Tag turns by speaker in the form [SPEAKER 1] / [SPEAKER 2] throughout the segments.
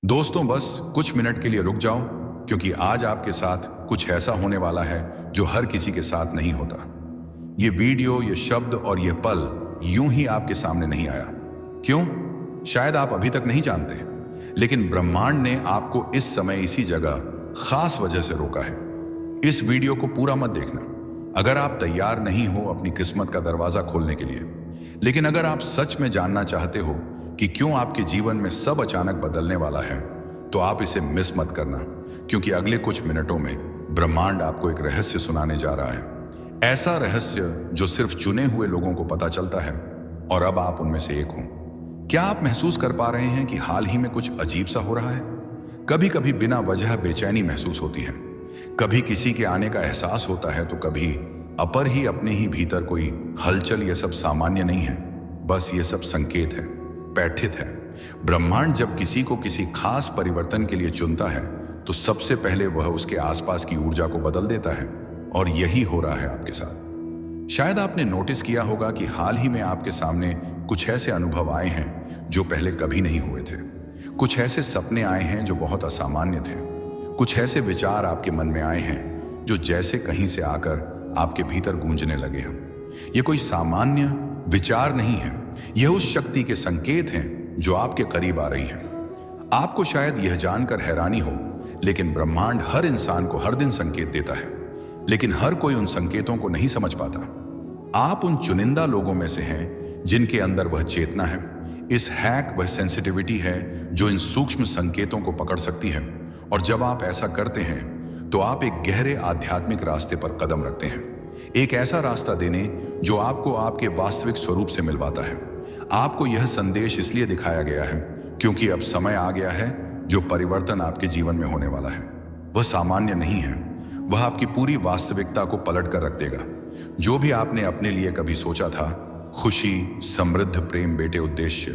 [SPEAKER 1] दोस्तों, बस कुछ मिनट के लिए रुक जाओ, क्योंकि आज आपके साथ कुछ ऐसा होने वाला है जो हर किसी के साथ नहीं होता। ये वीडियो, ये शब्द और ये पल यूं ही आपके सामने नहीं आया। क्यों? शायद आप अभी तक नहीं जानते, लेकिन ब्रह्मांड ने आपको इस समय इसी जगह खास वजह से रोका है। इस वीडियो को पूरा मत देखना अगर आप तैयार नहीं हो अपनी किस्मत का दरवाजा खोलने के लिए। लेकिन अगर आप सच में जानना चाहते हो कि क्यों आपके जीवन में सब अचानक बदलने वाला है, तो आप इसे मिस मत करना, क्योंकि अगले कुछ मिनटों में ब्रह्मांड आपको एक रहस्य सुनाने जा रहा है। ऐसा रहस्य जो सिर्फ चुने हुए लोगों को पता चलता है, और अब आप उनमें से एक हो। क्या आप महसूस कर पा रहे हैं कि हाल ही में कुछ अजीब सा हो रहा है? कभी कभी बिना वजह बेचैनी महसूस होती है, कभी किसी के आने का एहसास होता है, तो कभी अपर ही अपने ही भीतर कोई हलचल। ये सब सामान्य नहीं है, बस ये सब संकेत है, पैठित है। ब्रह्मांड जब किसी को किसी खास परिवर्तन के लिए चुनता है, तो सबसे पहले वह उसके आसपास की ऊर्जा को बदल देता है, और यही हो रहा है आपके साथ। शायद आपने नोटिस किया होगा कि हाल ही में आपके सामने कुछ ऐसे अनुभव आए हैं जो पहले कभी नहीं हुए थे। कुछ ऐसे सपने आए हैं जो बहुत असामान्य थे। कुछ ऐसे विचार आपके मन में आए हैं जो जैसे कहीं से आकर आपके भीतर गूंजने लगे हैं। ये कोई सामान्य विचार नहीं है, यह उस शक्ति के संकेत हैं जो आपके करीब आ रही हैं। आपको शायद यह जानकर हैरानी हो, लेकिन ब्रह्मांड हर इंसान को हर दिन संकेत देता है, लेकिन हर कोई उन संकेतों को नहीं समझ पाता। आप उन चुनिंदा लोगों में से हैं जिनके अंदर वह चेतना है, इस हैक वह सेंसिटिविटी है जो इन सूक्ष्म संकेतों को पकड़ सकती है। और जब आप ऐसा करते हैं, तो आप एक गहरे आध्यात्मिक रास्ते पर कदम रखते हैं, एक ऐसा रास्ता देने जो आपको आपके वास्तविक स्वरूप से मिलवाता है। आपको यह संदेश इसलिए दिखाया गया है क्योंकि अब समय आ गया है जो परिवर्तन आपके जीवन में होने वाला है। वह सामान्य नहीं है, वह आपकी पूरी वास्तविकता को पलट कर रख देगा। जो भी आपने अपने लिए कभी सोचा था, खुशी, समृद्ध, प्रेम, बेटे, उद्देश्य,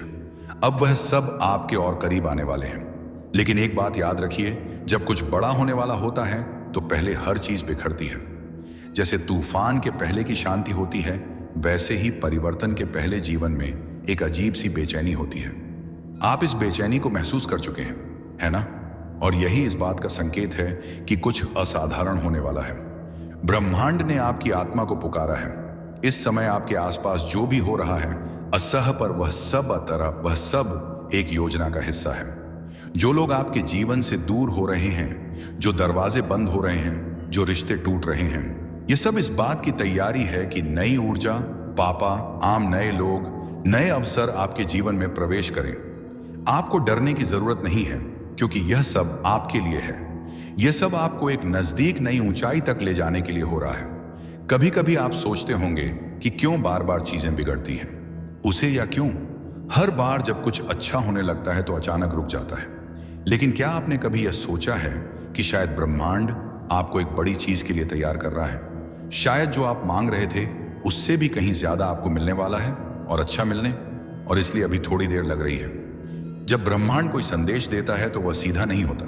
[SPEAKER 1] अब वह सब आपके और करीब आने वाले हैं। लेकिन एक बात याद रखिए, जब कुछ बड़ा होने वाला होता है तो पहले हर चीज बिखरती है। जैसे तूफान के पहले की शांति होती है, वैसे ही परिवर्तन के पहले जीवन में एक अजीब सी बेचैनी होती है। आप इस बेचैनी को महसूस कर चुके हैं, है ना? और यही इस बात का संकेत है कि कुछ असाधारण होने वाला है। ब्रह्मांड ने आपकी आत्मा को पुकारा है। इस समय आपके आसपास जो भी हो रहा है, असह पर वह सब एक योजना का हिस्सा है। जो लोग आपके जीवन से दूर हो रहे हैं, जो दरवाजे बंद हो रहे हैं, जो रिश्ते टूट रहे हैं, ये सब इस बात की तैयारी है कि नई ऊर्जा, पापा, आम नए लोग, नए अवसर आपके जीवन में प्रवेश करें। आपको डरने की जरूरत नहीं है, क्योंकि यह सब आपके लिए है। यह सब आपको एक नजदीक नई ऊंचाई तक ले जाने के लिए हो रहा है। कभी कभी आप सोचते होंगे कि क्यों बार बार चीजें बिगड़ती हैं, उसे या क्यों हर बार जब कुछ अच्छा होने लगता है तो अचानक रुक जाता है। लेकिन क्या आपने कभी यह सोचा है कि शायद ब्रह्मांड आपको एक बड़ी चीज के लिए तैयार कर रहा है? शायद जो आप मांग रहे थे उससे भी कहीं ज्यादा आपको मिलने वाला है, और अच्छा मिलने, और इसलिए अभी थोड़ी देर लग रही है। जब ब्रह्मांड कोई संदेश देता है तो वह सीधा नहीं होता,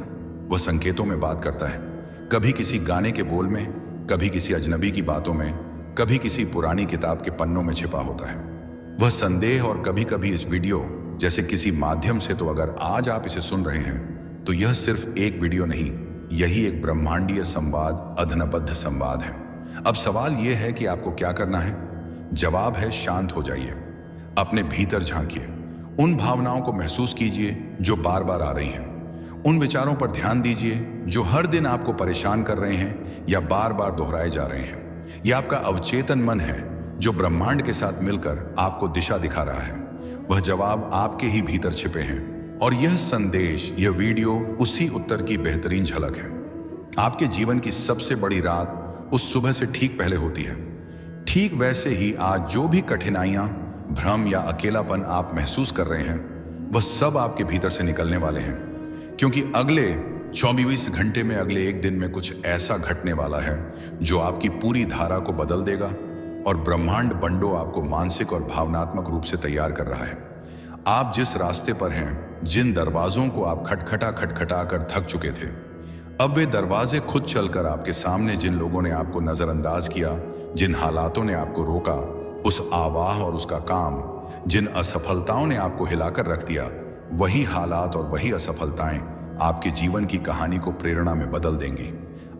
[SPEAKER 1] वह संकेतों में बात करता है। कभी किसी गाने के बोल में, कभी किसी अजनबी की बातों में, कभी किसी पुरानी किताब के पन्नों में छिपा होता है वह संदेह, और कभी कभी इस वीडियो जैसे किसी माध्यम से। तो अगर आज आप इसे सुन रहे हैं, तो यह सिर्फ एक वीडियो नहीं, यही एक ब्रह्मांडीय संवाद, अधनबद्ध संवाद है। अब सवाल यह है कि आपको क्या करना है? जवाब है, शांत हो जाइए, अपने भीतर झांकिए, उन भावनाओं को महसूस कीजिए जो बार बार आ रही हैं, उन विचारों पर ध्यान दीजिए जो हर दिन आपको परेशान कर रहे हैं या बार बार दोहराए जा रहे हैं। यह आपका अवचेतन मन है जो ब्रह्मांड के साथ मिलकर आपको दिशा दिखा रहा है। वह जवाब आपके ही भीतर छिपे हैं, और यह संदेश, यह वीडियो उसी उत्तर की बेहतरीन झलक है। आपके जीवन की सबसे बड़ी रात उस सुबह से ठीक पहले होती है। ठीक वैसे ही आज जो भी कठिनाइयां, भ्रम या अकेलापन आप महसूस कर रहे हैं, वह सब आपके भीतर से निकलने वाले हैं, क्योंकि अगले 24 घंटे में, अगले एक दिन में कुछ ऐसा घटने वाला है जो आपकी पूरी धारा को बदल देगा। और ब्रह्मांड बंडो आपको मानसिक और भावनात्मक रूप से तैयार कर रहा है। आप जिस रास्ते पर हैं, जिन दरवाजों को आप खटखटा कर थक चुके थे, अब वे दरवाजे खुद चलकर आपके सामने, जिन लोगों ने आपको नजरअंदाज किया, जिन हालातों ने आपको रोका, उस आवाह और उसका काम, जिन असफलताओं ने आपको हिलाकर रख दिया, वही हालात और वही असफलताएं आपके जीवन की कहानी को प्रेरणा में बदल देंगी।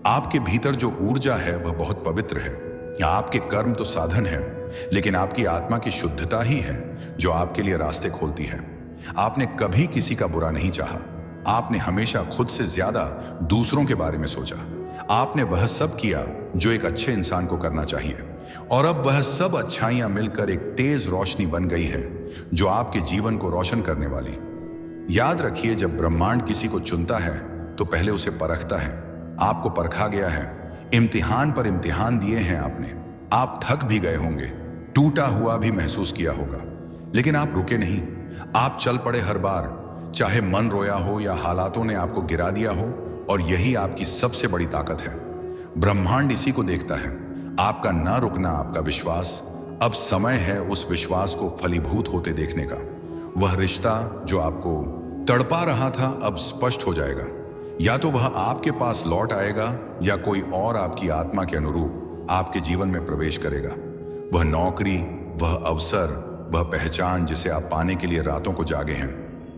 [SPEAKER 1] आपके भीतर जो ऊर्जा है वह बहुत पवित्र है। आपके कर्म तो साधन है, लेकिन आपकी आत्मा की शुद्धता ही है जो आपके लिए रास्ते खोलती है। आपने कभी किसी का बुरा नहीं चाहा। आपने हमेशा खुद से ज्यादा दूसरों के बारे में सोचा। आपने वह सब किया जो एक अच्छे इंसान को करना चाहिए, और अब वह सब अच्छाइयां मिलकर एक तेज रोशनी बन गई है जो आपके जीवन को रोशन करने वाली। याद रखिए, जब ब्रह्मांड किसी को चुनता है तो पहले उसे परखता है। आपको परखा गया है, इम्तिहान पर इम्तिहान दिए हैं आपने। आप थक भी गए होंगे, टूटा हुआ भी महसूस किया होगा, लेकिन आप रुके नहीं। आप चल पड़े हर बार, चाहे मन रोया हो या हालातों ने आपको गिरा दिया हो, और यही आपकी सबसे बड़ी ताकत है। ब्रह्मांड इसी को देखता है, आपका ना रुकना, आपका विश्वास। अब समय है उस विश्वास को फलीभूत होते देखने का। वह रिश्ता जो आपको तड़पा रहा था अब स्पष्ट हो जाएगा। या तो वह आपके पास लौट आएगा या कोई और आपकी आत्मा के अनुरूप आपके जीवन में प्रवेश करेगा। वह नौकरी, वह अवसर, वह पहचान जिसे आप पाने के लिए रातों को जागे हैं,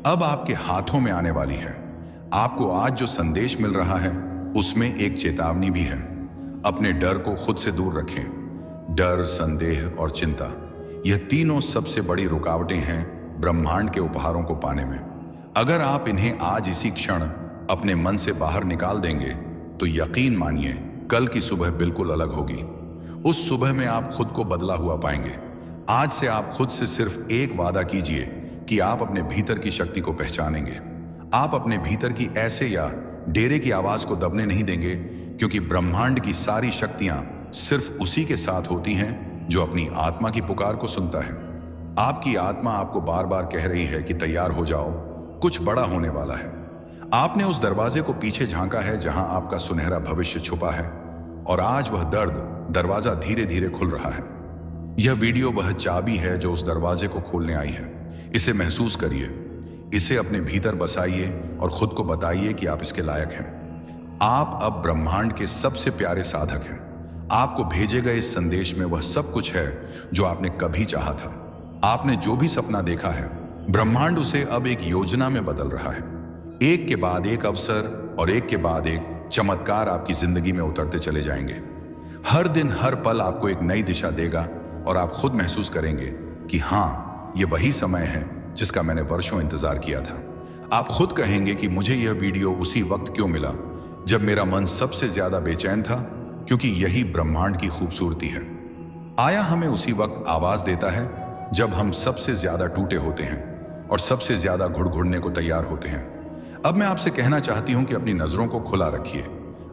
[SPEAKER 1] अब आपके हाथों में आने वाली है। आपको आज जो संदेश मिल रहा है उसमें एक चेतावनी भी है। अपने डर को खुद से दूर रखें। डर, संदेह और चिंता, यह तीनों सबसे बड़ी रुकावटें हैं ब्रह्मांड के उपहारों को पाने में। अगर आप इन्हें आज इसी क्षण अपने मन से बाहर निकाल देंगे तो यकीन मानिए कल की सुबह बिल्कुल अलग होगी। उस सुबह में आप खुद को बदला हुआ पाएंगे। आज से आप खुद से सिर्फ एक वादा कीजिए कि आप अपने भीतर की शक्ति को पहचानेंगे। आप अपने भीतर की ऐसे या डेरे की आवाज को दबने नहीं देंगे, क्योंकि ब्रह्मांड की सारी शक्तियां सिर्फ उसी के साथ होती हैं जो अपनी आत्मा की पुकार को सुनता है। आपकी आत्मा आपको बार बार कह रही है कि तैयार हो जाओ, कुछ बड़ा होने वाला है। आपने उस दरवाजे को पीछे झांका है जहां आपका सुनहरा भविष्य छुपा है, और आज वह दरवाजा धीरे धीरे खुल रहा है। यह वीडियो वह चाबी है जो उस दरवाजे को खोलने आई है। इसे महसूस करिए, इसे अपने भीतर बसाइए और खुद को बताइए कि आप इसके लायक हैं। आप अब ब्रह्मांड के सबसे प्यारे साधक हैं। आपको भेजे गए इस संदेश में वह सब कुछ है जो आपने कभी चाहा था। आपने जो भी सपना देखा है, ब्रह्मांड उसे अब एक योजना में बदल रहा है। एक के बाद एक अवसर और एक के बाद एक चमत्कार आपकी जिंदगी में उतरते चले जाएंगे। हर दिन, हर पल आपको एक नई दिशा देगा, और आप खुद महसूस करेंगे कि हाँ, ये वही समय है जिसका मैंने वर्षों इंतजार किया था। आप खुद कहेंगे कि मुझे यह वीडियो उसी वक्त क्यों मिला जब मेरा मन सबसे ज्यादा बेचैन था, क्योंकि यही ब्रह्मांड की खूबसूरती है। आया हमें उसी वक्त आवाज देता है जब हम सबसे ज्यादा टूटे होते हैं और सबसे ज्यादा घुड़घुड़ने को तैयार होते हैं। अब मैं आपसे कहना चाहती हूं कि अपनी नजरों को खुला रखिए,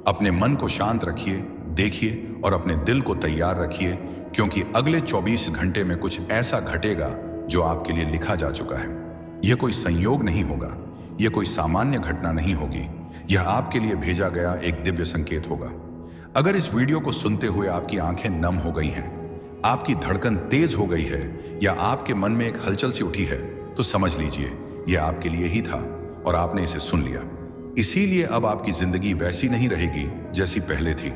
[SPEAKER 1] अपने मन को शांत रखिए, देखिए और अपने दिल को तैयार रखिए, क्योंकि अगले 24 घंटे में कुछ ऐसा घटेगा जो आपके लिए लिखा जा चुका है। यह कोई संयोग नहीं होगा, यह कोई सामान्य घटना नहीं होगी, यह आपके लिए भेजा गया एक दिव्य संकेत होगा। अगर इस वीडियो को सुनते हुए आपकी आंखें नम हो गई हैं, आपकी धड़कन तेज हो गई है, या आपके मन में एक हलचल सी उठी है, तो समझ लीजिए यह आपके लिए ही था और आपने इसे सुन लिया। इसीलिए अब आपकी जिंदगी वैसी नहीं रहेगी जैसी पहले थी।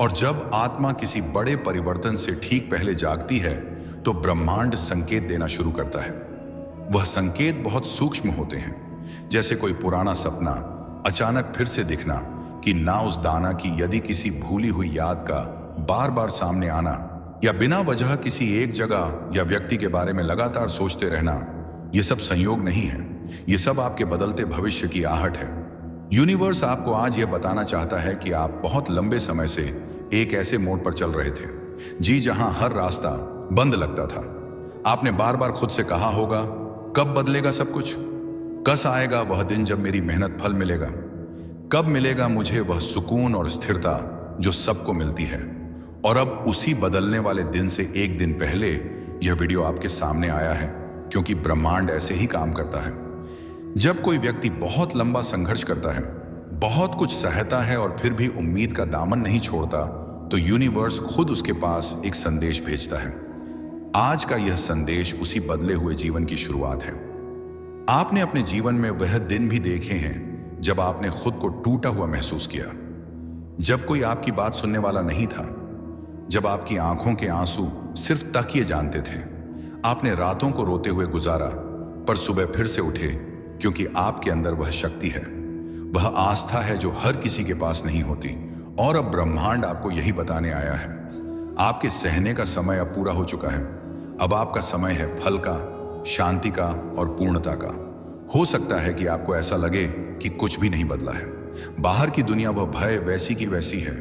[SPEAKER 1] और जब आत्मा किसी बड़े परिवर्तन से ठीक पहले जागती है तो ब्रह्मांड संकेत देना शुरू करता है। वह संकेत बहुत सूक्ष्म होते हैं, जैसे कोई पुराना सपना अचानक फिर से दिखना, कि ना उस दाना की यदि किसी भूली हुई याद का बार बार सामने आना, या बिना वजह किसी एक जगह या व्यक्ति के बारे में लगातार सोचते रहना। यह सब संयोग नहीं है, यह सब आपके बदलते भविष्य की आहट है। यूनिवर्स आपको आज यह बताना चाहता है कि आप बहुत लंबे समय से एक ऐसे मोड़ पर चल रहे थे जहां हर रास्ता बंद लगता था। आपने बार बार खुद से कहा होगा, कब बदलेगा सब कुछ, कस आएगा वह दिन जब मेरी मेहनत फल मिलेगा, कब मिलेगा मुझे वह सुकून और स्थिरता जो सबको मिलती है। और अब उसी बदलने वाले दिन से एक दिन पहले यह वीडियो आपके सामने आया है, क्योंकि ब्रह्मांड ऐसे ही काम करता है। जब कोई व्यक्ति बहुत लंबा संघर्ष करता है, बहुत कुछ सहता है और फिर भी उम्मीद का दामन नहीं छोड़ता, तो यूनिवर्स खुद उसके पास एक संदेश भेजता है। आज का यह संदेश उसी बदले हुए जीवन की शुरुआत है। आपने अपने जीवन में वह दिन भी देखे हैं जब आपने खुद को टूटा हुआ महसूस किया, जब कोई आपकी बात सुनने वाला नहीं था, जब आपकी आंखों के आंसू सिर्फ तकिए जानते थे। आपने रातों को रोते हुए गुजारा, पर सुबह फिर से उठे क्योंकि आपके अंदर वह शक्ति है, वह आस्था है जो हर किसी के पास नहीं होती। और अब ब्रह्मांड आपको यही बताने आया है, आपके सहने का समय अब पूरा हो चुका है। अब आपका समय है फल का, शांति का और पूर्णता का। हो सकता है कि आपको ऐसा लगे कि कुछ भी नहीं बदला है। बाहर की दुनिया वह भय वैसी की वैसी है,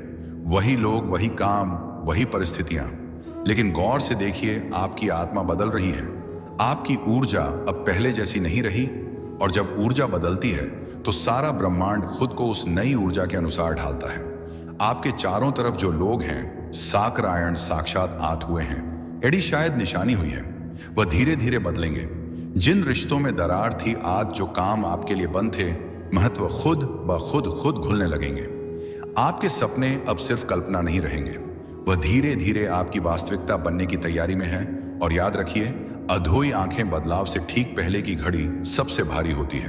[SPEAKER 1] वही लोग, वही काम, वही परिस्थितियां। लेकिन गौर से देखिए, आपकी आत्मा बदल रही है। आपकी ऊर्जा अब पहले जैसी नहीं रही, और जब ऊर्जा बदलती है तो सारा ब्रह्मांड खुद को उस नई ऊर्जा के अनुसार ढालता है। आपके चारों तरफ जो लोग हैं, साकरायण साक्षात आत हुए हैं, एडी शायद निशानी हुई है, वह धीरे धीरे बदलेंगे। जिन रिश्तों में दरार थी, आज जो काम आपके लिए बंद थे, महत्व खुद ब खुद घुलने लगेंगे। आपके सपने अब सिर्फ कल्पना नहीं रहेंगे, वह धीरे धीरे आपकी वास्तविकता बनने की तैयारी में है। और याद रखिए, अधोई आंखें बदलाव से ठीक पहले की घड़ी सबसे भारी होती है।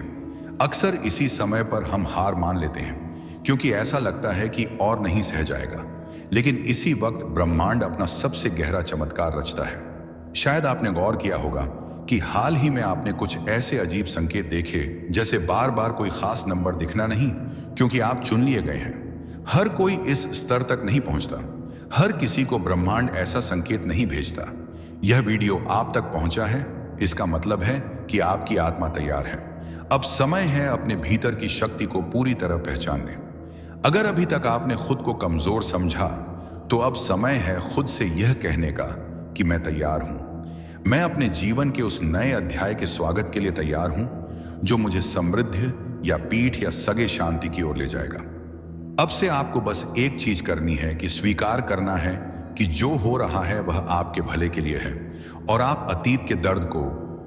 [SPEAKER 1] अक्सर इसी समय पर हम हार मान लेते हैं, क्योंकि ऐसा लगता है कि और नहीं सह जाएगा। लेकिन इसी वक्त ब्रह्मांड अपना सबसे गहरा चमत्कार रचता है। शायद आपने गौर किया होगा कि हाल ही में आपने कुछ ऐसे अजीब संकेत देखे, जैसे बार बार कोई खास नंबर दिखना नहीं, क्योंकि आप चुन लिए गए हैं। हर कोई इस स्तर तक नहीं पहुंचता, हर किसी को ब्रह्मांड ऐसा संकेत नहीं भेजता। यह वीडियो आप तक पहुंचा है, इसका मतलब है कि आपकी आत्मा तैयार है। अब समय है अपने भीतर की शक्ति को पूरी तरह पहचानने। अगर अभी तक आपने खुद को कमजोर समझा, तो अब समय है खुद से यह कहने का कि मैं तैयार हूं। मैं अपने जीवन के उस नए अध्याय के स्वागत के लिए तैयार हूं, जो मुझे समृद्धि या पीठ या सगे शांति की ओर ले जाएगा। अब से आपको बस एक चीज करनी है कि स्वीकार करना है कि जो हो रहा है वह आपके भले के लिए है, और आप अतीत के दर्द को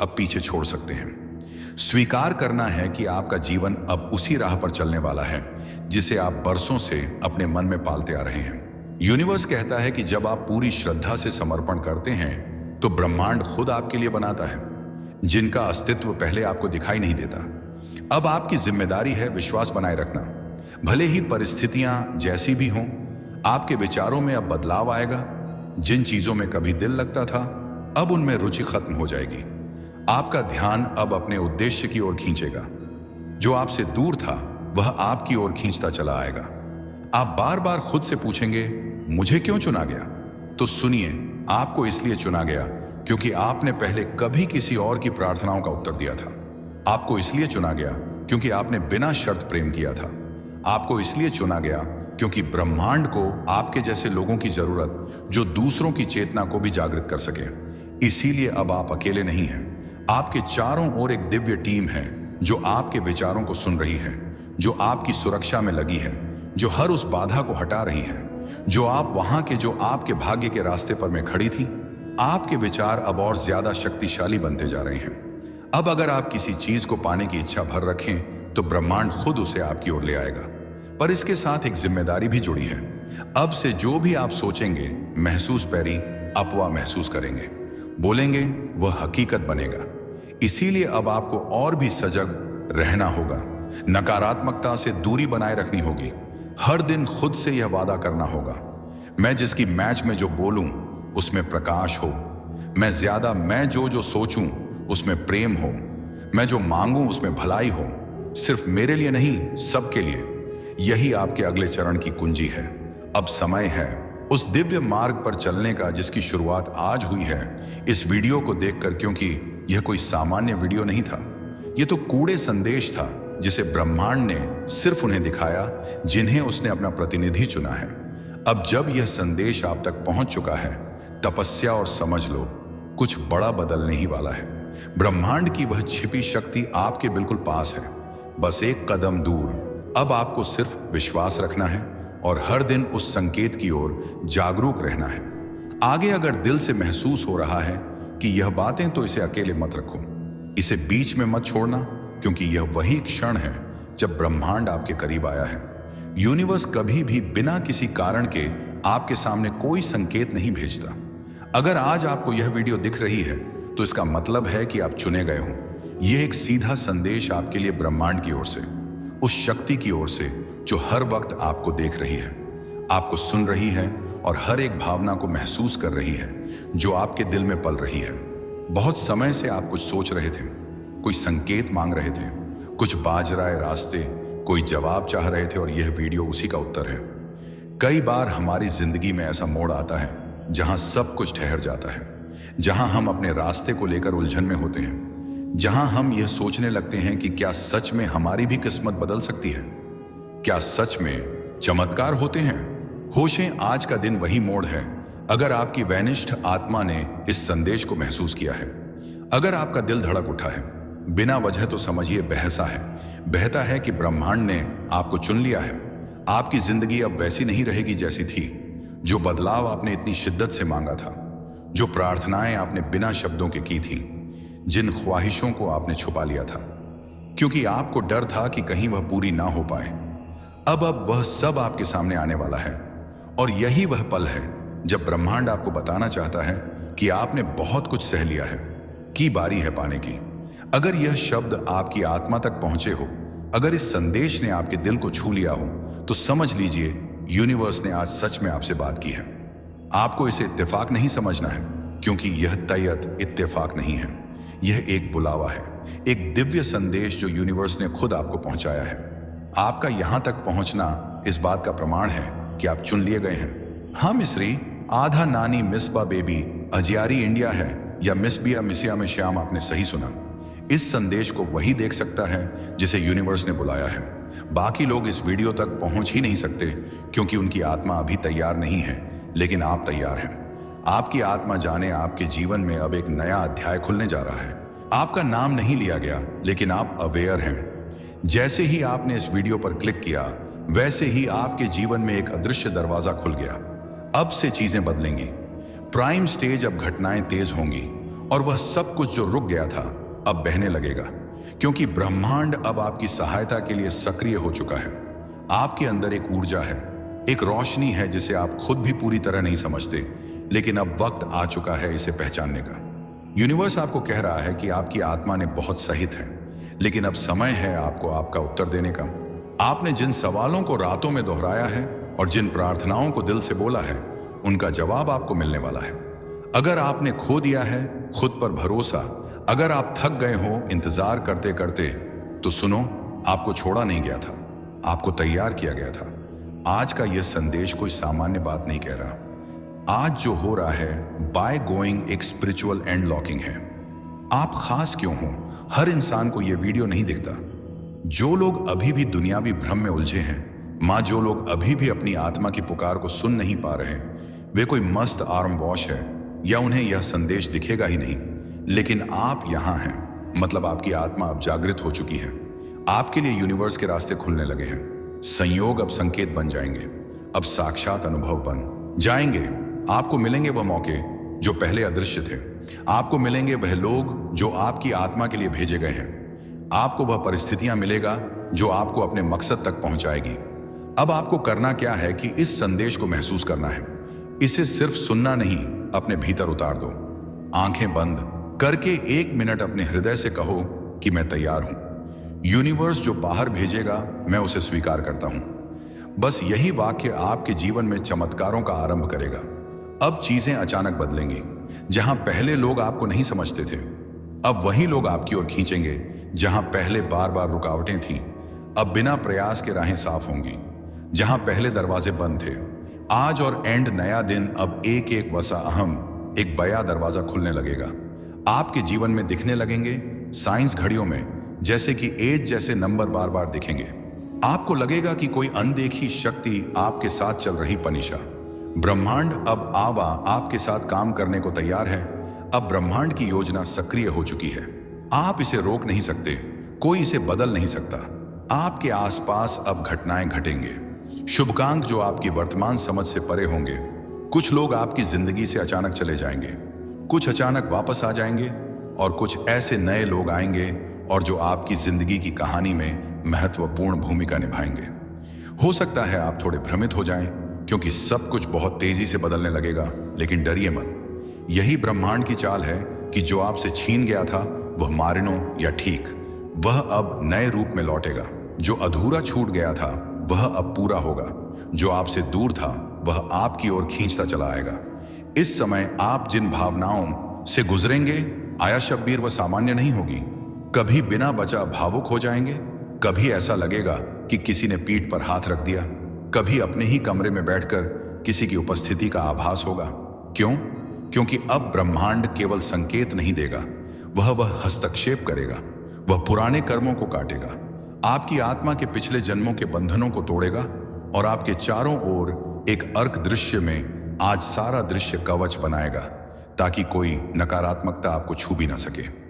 [SPEAKER 1] अब पीछे छोड़ सकते हैं। स्वीकार करना है कि आपका जीवन अब उसी राह पर चलने वाला है जिसे आप बरसों से अपने मन में पालते आ रहे हैं। यूनिवर्स कहता है कि जब आप पूरी श्रद्धा से समर्पण करते हैं तो ब्रह्मांड खुद आपके लिए बनाता है, जिनका अस्तित्व पहले आपको दिखाई नहीं देता। अब आपकी जिम्मेदारी है विश्वास बनाए रखना। भले ही परिस्थितियां जैसी भी हों, आपके विचारों में अब बदलाव आएगा। जिन चीजों में कभी दिल लगता था, अब उनमें रुचि खत्म हो जाएगी। आपका ध्यान अब अपने उद्देश्य की ओर खींचेगा। जो आपसे दूर था वह आपकी ओर खींचता चला आएगा। आप बार बार खुद से पूछेंगे, मुझे क्यों चुना गया? तो सुनिए, आपको इसलिए चुना गया क्योंकि आपने पहले कभी किसी और की प्रार्थनाओं का उत्तर दिया था। आपको इसलिए चुना गया क्योंकि आपने बिना शर्त प्रेम किया था। आपको इसलिए चुना गया क्योंकि ब्रह्मांड को आपके जैसे लोगों की जरूरत, जो दूसरों की चेतना को भी जागृत कर सके। इसीलिए अब आप अकेले नहीं हैं। आपके चारों ओर एक दिव्य टीम है जो आपके विचारों को सुन रही है, जो आपकी सुरक्षा में लगी है, जो हर उस बाधा को हटा रही है, जो आपके भाग्य के रास्ते पर में खड़ी थी। आपके विचार अब और ज्यादा शक्तिशाली बनते जा रहे हैं। अब अगर आप किसी चीज को पाने की इच्छा भर रखें तो ब्रह्मांड खुद उसे आपकी ओर ले आएगा। पर इसके साथ एक जिम्मेदारी भी जुड़ी है। अब से जो भी आप सोचेंगे, महसूस पैरी अफवाह महसूस करेंगे, बोलेंगे, वह हकीकत बनेगा। इसीलिए अब आपको और भी सजग रहना होगा। नकारात्मकता से दूरी बनाए रखनी होगी। हर दिन खुद से यह वादा करना होगा, मैं जिसकी मैच में जो बोलूं उसमें प्रकाश हो। मैं जो सोचूं उसमें प्रेम हो। मैं जो मांगूं उसमें भलाई हो। सिर्फ मेरे लिए नहीं, सबके लिए। यही आपके अगले चरण की कुंजी है। अब समय है उस दिव्य मार्ग पर चलने का जिसकी शुरुआत आज हुई है इस वीडियो को देखकर, क्योंकि यह कोई सामान्य वीडियो नहीं था। यह तो कूड़े संदेश था जिसे ब्रह्मांड ने सिर्फ उन्हें दिखाया जिन्हें उसने अपना प्रतिनिधि चुना है। अब जब यह संदेश आप तक पहुंच चुका है, तपस्या और समझ लो, कुछ बड़ा बदलने ही वाला है। ब्रह्मांड की वह छिपी शक्ति आपके बिल्कुल पास है, बस एक कदम दूर। अब आपको सिर्फ विश्वास रखना है और हर दिन उस संकेत की ओर जागरूक रहना है। आगे अगर दिल से महसूस हो रहा है कि यह बातें, तो इसे अकेले मत रखो, इसे बीच में मत छोड़ना, क्योंकि यह वही क्षण है जब ब्रह्मांड आपके करीब आया है। यूनिवर्स कभी भी बिना किसी कारण के आपके सामने कोई संकेत नहीं भेजता। अगर आज आपको यह वीडियो दिख रही है तो इसका मतलब है कि आप चुने गए हो। यह एक सीधा संदेश आपके लिए ब्रह्मांड की ओर से, उस शक्ति की ओर से जो हर वक्त आपको देख रही है, आपको सुन रही है और हर एक भावना को महसूस कर रही है जो आपके दिल में पल रही है। बहुत समय से आप कुछ सोच रहे थे, कोई संकेत मांग रहे थे, कुछ बाज रहे रास्ते, कोई जवाब चाह रहे थे और यह वीडियो उसी का उत्तर है। कई बार हमारी जिंदगी में ऐसा मोड़ आता है जहां सब कुछ ठहर जाता है, जहां हम अपने रास्ते को लेकर उलझन में होते हैं, जहां हम यह सोचने लगते हैं कि क्या सच में हमारी भी किस्मत बदल सकती है, क्या सच में चमत्कार होते हैं। होशें, आज का दिन वही मोड़ है। अगर आपकी वैनिष्ठ आत्मा ने इस संदेश को महसूस किया है, अगर आपका दिल धड़क उठा है, बिना वजह तो समझिए बहता है कि ब्रह्मांड ने आपको चुन लिया है। आपकी जिंदगी अब वैसी नहीं रहेगी जैसी थी। जो बदलाव आपने इतनी शिद्दत से मांगा था, जो प्रार्थनाएं आपने बिना शब्दों के की थी, जिन ख्वाहिशों को आपने छुपा लिया था क्योंकि आपको डर था कि कहीं वह पूरी ना हो पाए, अब वह सब आपके सामने आने वाला है। और यही वह पल है जब ब्रह्मांड आपको बताना चाहता है कि आपने बहुत कुछ सह लिया है, की बारी है पाने की। अगर यह शब्द आपकी आत्मा तक पहुंचे हो, अगर इस संदेश ने आपके दिल को छू लिया हो, तो समझ लीजिए यूनिवर्स ने आज सच में आपसे बात की है। आपको इसे इत्तेफाक नहीं समझना है, क्योंकि यह तयत इत्तेफाक नहीं है। यह एक बुलावा है, एक दिव्य संदेश जो यूनिवर्स ने खुद आपको पहुंचाया है। आपका यहां तक पहुंचना इस बात का प्रमाण है कि आप चुन लिए गए हैं। हाँ मिस्री, आधा नानी मिसबा बेबी अजियारी इंडिया है, या मिस बिया मिसिया में श्याम, आपने सही सुना। इस संदेश को वही देख सकता है जिसे यूनिवर्स ने बुलाया है। बाकी लोग इस वीडियो तक पहुंच ही नहीं सकते क्योंकि उनकी आत्मा अभी तैयार नहीं है, लेकिन आप तैयार हैं। आपकी आत्मा जाने आपके जीवन में अब एक नया अध्याय खुलने जा रहा है। आपका नाम नहीं लिया गया, लेकिन आप अवेयर हैं। जैसे ही आपने इस वीडियो पर क्लिक किया, वैसे ही आपके जीवन में एक अदृश्य दरवाजा खुल गया। अब से चीजें बदलेंगी। प्राइम स्टेज, अब घटनाएं तेज होंगी और वह सब कुछ जो रुक गया था अब बहने लगेगा, क्योंकि ब्रह्मांड अब आपकी सहायता के लिए सक्रिय हो चुका है। आपके अंदर एक ऊर्जा है, एक रोशनी है जिसे आप खुद भी पूरी तरह नहीं समझते, लेकिन अब वक्त आ चुका है इसे पहचानने का। यूनिवर्स आपको कह रहा है कि आपकी आत्मा ने बहुत सहित है, लेकिन अब समय है आपको आपका उत्तर देने का। आपने जिन सवालों को रातों में दोहराया है और जिन प्रार्थनाओं को दिल से बोला है, उनका जवाब आपको मिलने वाला है। अगर आपने खो दिया है खुद पर भरोसा, अगर आप थक गए हो इंतजार करते करते, तो सुनो, आपको छोड़ा नहीं गया था, आपको तैयार किया गया था। आज का यह संदेश कोई सामान्य बात नहीं कह रहा। आज जो हो रहा है बाय गोइंग एक स्पिरिचुअल एंड लॉकिंग है। आप खास क्यों हो, हर इंसान को यह वीडियो नहीं दिखता। जो लोग अभी भी दुनियावी भ्रम में उलझे हैं, माँ, जो लोग अभी भी अपनी आत्मा की पुकार को सुन नहीं पा रहे, वे कोई मस्त आर्म वॉश है या उन्हें यह संदेश दिखेगा ही नहीं। लेकिन आप यहां हैं, मतलब आपकी आत्मा अब जागृत हो चुकी है। आपके लिए यूनिवर्स के रास्ते खुलने लगे हैं। संयोग अब संकेत बन जाएंगे, अब साक्षात अनुभव बन जाएंगे। आपको मिलेंगे वह मौके जो पहले अदृश्य थे। आपको मिलेंगे वह लोग जो आपकी आत्मा के लिए भेजे गए हैं। आपको वह परिस्थितियां मिलेगा जो आपको अपने मकसद तक पहुंचाएगी। अब आपको करना क्या है कि इस संदेश को महसूस करना है। इसे सिर्फ सुनना नहीं, अपने भीतर उतार दो। आंखें बंद करके 1 मिनट अपने हृदय से कहो कि मैं तैयार हूं। यूनिवर्स जो बाहर भेजेगा मैं उसे स्वीकार करता हूं। बस यही वाक्य आपके जीवन में चमत्कारों का आरंभ करेगा। अब चीजें अचानक बदलेंगी। जहां पहले लोग आपको नहीं समझते थे, अब वही लोग आपकी ओर खींचेंगे। जहां पहले बार बार रुकावटें थीं, अब बिना प्रयास के राहें साफ होंगी। जहां पहले दरवाजे बंद थे, आज और एंड नया दिन, अब एक एक वसा अहम, एक बया दरवाजा खुलने लगेगा। आपके जीवन में दिखने लगेंगे साइंस घड़ियों में, जैसे कि एज जैसे नंबर बार बार दिखेंगे। आपको लगेगा कि कोई अनदेखी शक्ति आपके साथ चल रही। पनिशा, ब्रह्मांड अब आवा आपके साथ काम करने को तैयार है। अब ब्रह्मांड की योजना सक्रिय हो चुकी है। आप इसे रोक नहीं सकते, कोई इसे बदल नहीं सकता। आपके आसपास अब घटनाएं घटेंगे, शुभकांक जो आपकी वर्तमान समझ से परे होंगे। कुछ लोग आपकी जिंदगी से अचानक चले जाएंगे, कुछ अचानक वापस आ जाएंगे, और कुछ ऐसे नए लोग आएंगे और जो आपकी जिंदगी की कहानी में महत्वपूर्ण भूमिका निभाएंगे। हो सकता है आप थोड़े भ्रमित हो जाएं, क्योंकि सब कुछ बहुत तेजी से बदलने लगेगा, लेकिन डरिए मत। यही ब्रह्मांड की चाल है कि जो आपसे छीन गया था वह मारिनो या ठीक, वह अब नए रूप में लौटेगा। जो अधूरा छूट गया था वह अब पूरा होगा। जो आपसे दूर था वह आपकी ओर खींचता चला आएगा। इस समय आप जिन भावनाओं से गुजरेंगे, आया शब्बीर, वह सामान्य नहीं होगी। कभी बिना बचा भावुक हो जाएंगे, कभी ऐसा लगेगा कि किसी ने पीठ पर हाथ रख दिया, कभी अपने ही कमरे में बैठकर किसी की उपस्थिति का आभास होगा। क्यों? क्योंकि अब ब्रह्मांड केवल संकेत नहीं देगा, वह हस्तक्षेप करेगा। वह पुराने कर्मों को काटेगा, आपकी आत्मा के पिछले जन्मों के बंधनों को तोड़ेगा और आपके चारों ओर एक अर्क दृश्य में आज सारा दृश्य कवच बनाएगा, ताकि कोई नकारात्मकता आपको छू भी ना सके।